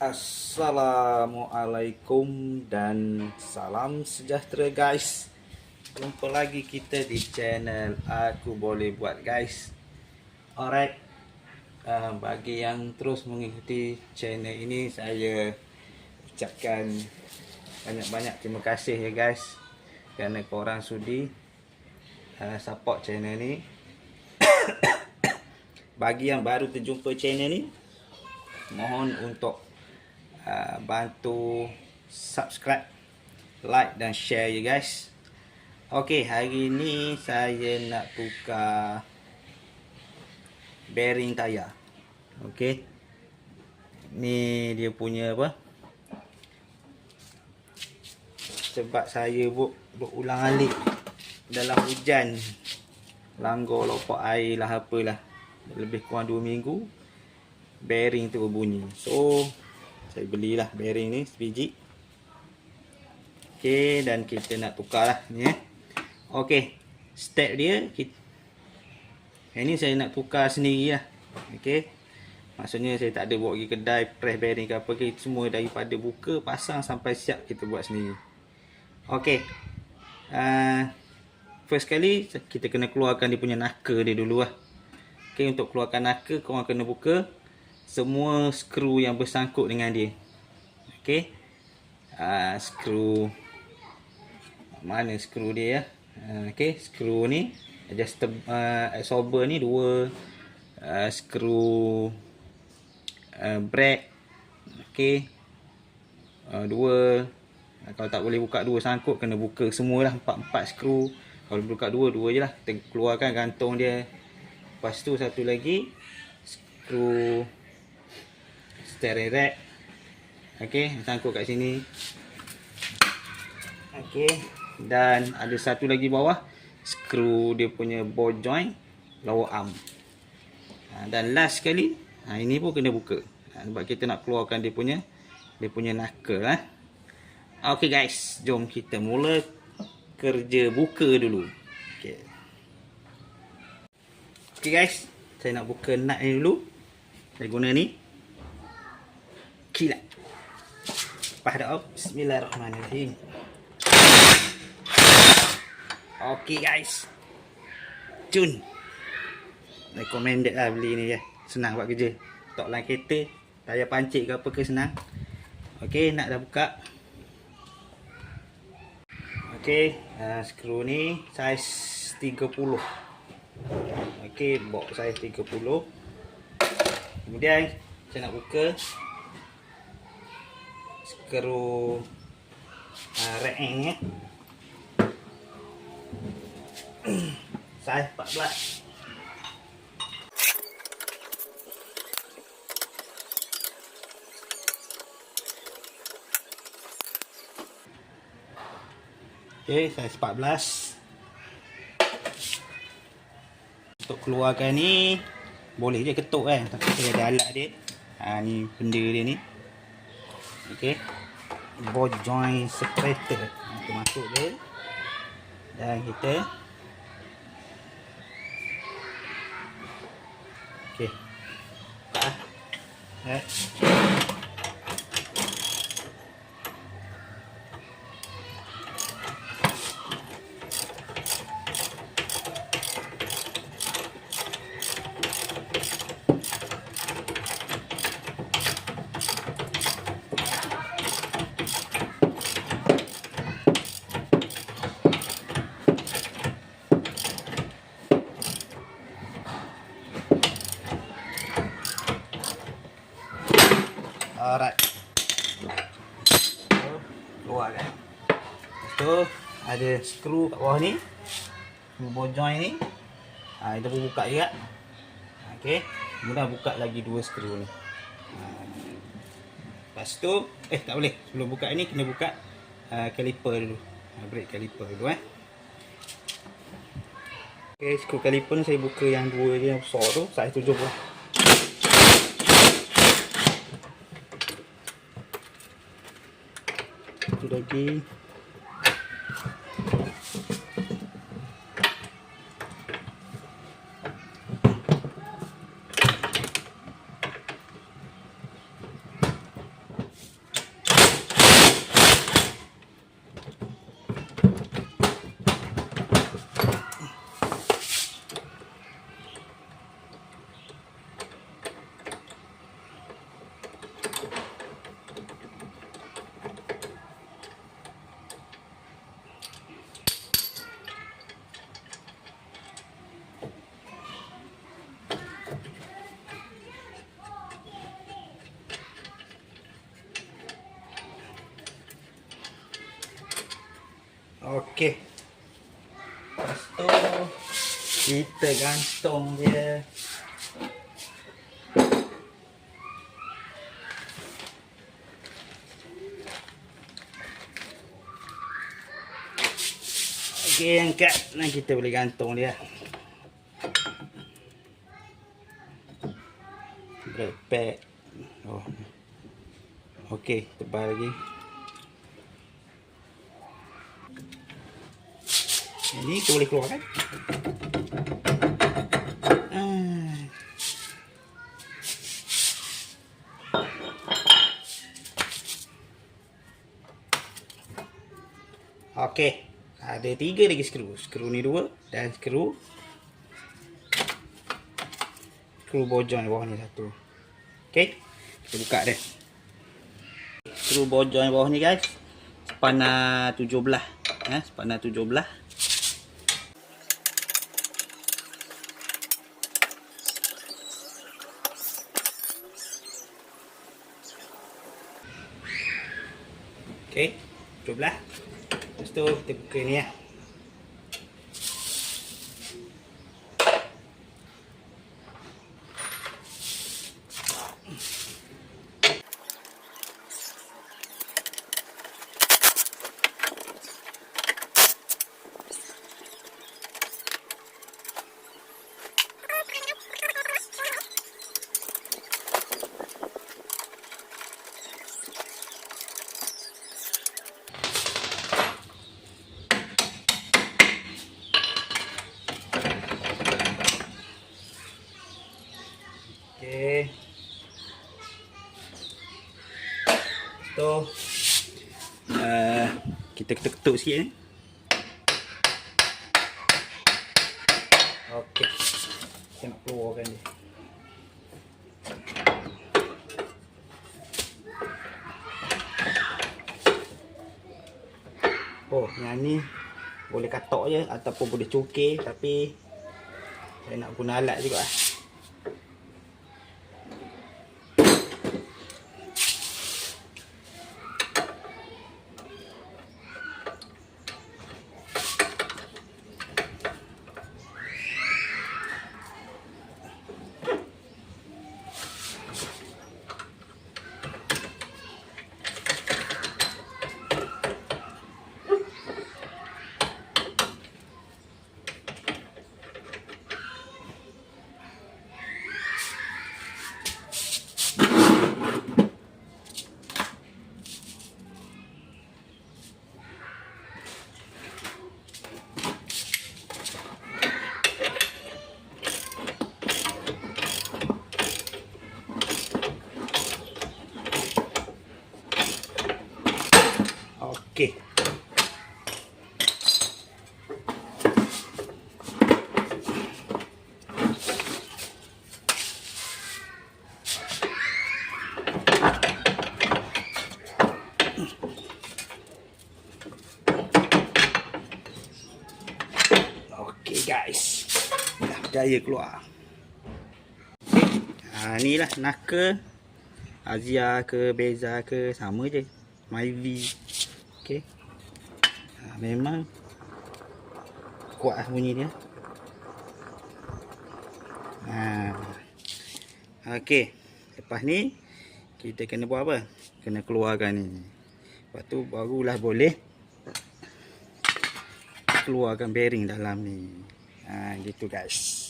Assalamualaikum dan salam sejahtera guys. Jumpa lagi kita di channel Aku Boleh Buat guys. Alright, bagi yang terus mengikuti channel ini, saya ucapkan banyak-banyak terima kasih ya guys, kerana korang sudi support channel ni. Bagi yang baru terjumpa channel ni, mohon untuk bantu subscribe, like dan share ya guys. Okey, hari ni saya nak tukar bearing tayar. Okey, ni dia punya apa, sebab saya berulang-alik dalam hujan, langgar lopak air lah apalah, lebih kurang 2 minggu bearing tu berbunyi. So saya belilah bearing ni sebiji. Okey, dan kita nak tukar lah ni Okey, step dia ini saya nak tukar sendiri lah. Okey, maksudnya saya tak ada bawa pergi kedai press bearing ke apa ke, semua daripada buka pasang sampai siap kita buat sendiri. Okey, first kali kita kena keluarkan dia punya naka dia dulu lah. Okey, untuk keluarkan naka, korang kena buka semua skru yang bersangkut dengan dia. Okey, skru mana skru dia ya? Okey, skru ni adjuster, absorber ni 2, skru brake okey 2. Kalau tak boleh buka 2 sangkut, kena buka semualah 4 skru. Kalau buka 2 je lah, kita keluarkan gantung dia. Lepas tu satu lagi skru steering rack. Okey, sangkut kat sini. Okey, dan ada satu lagi bawah, skru dia punya ball joint lower arm. Dan last sekali, ini pun kena buka, sebab kita nak keluarkan dia punya naka lah. Okey guys, jom kita mula kerja buka dulu. Okey. Okey guys, saya nak buka nut ni dulu. Saya guna ni kilat. Pada up. Bismillahirrahmanirrahim. Okey guys, cun. Recommended lah beli ni ya. Senang buat kerja. Tok line kereta, tayar pancit ke apa ke senang. Okey, nak dah buka. Okey, skru ni saiz 30. Okey, box saiz 30. Kemudian saya nak buka skru rack ya. Saiz 14. Okey, saiz 14. Untuk keluarkan ni boleh je ketuk kan, tapi saya ada alat dia. Ni benda dia ni. Okey, ball joint separator. Kita masuk dia dan kita okey. Alright. Keluar kan. Lepas tu ada skru kat bawah ni, ball joint ni. Kita pun buka juga. Okey, kemudian buka lagi 2 skru ni. Lepas tu tak boleh. Sebelum buka ni kena buka caliper dulu. Brake caliper dulu Okey, skru caliper ni saya buka yang 2 je yang besar tu, saiz 70. Satu lagi. Okey. Lepas tu kita gantung dia. Okey, angkat. Nah, kita boleh gantung dia. Brake pad. Oh. Okey, tebal lagi. Ini kita boleh keluarkan. Okey, ada 3 lagi skru. Skru ni 2 dan skru bojong bawah ni 1. Okey, kita buka dia. Skru bojong bawah ni guys, sepanah 17. Sepanah 17. Okey, 17. Lepas tu kita buka ni ya. Okey. Tu kita ketuk-ketuk sikit ni. Okey. Kita nak keluarkan dia. Oh, yang ni boleh katok je ataupun boleh cukir, tapi saya nak guna alat juga. Okey. Okey guys. Dah berjaya keluar. Ni lah knuckle Azia ke Beza ke sama je. Myvi. Okey. Memang kuat bunyi dia. Okey. Lepas ni kita kena buat apa? Kena keluarkan ni. Lepas tu barulah boleh keluarkan bearing dalam ni. Gitu guys.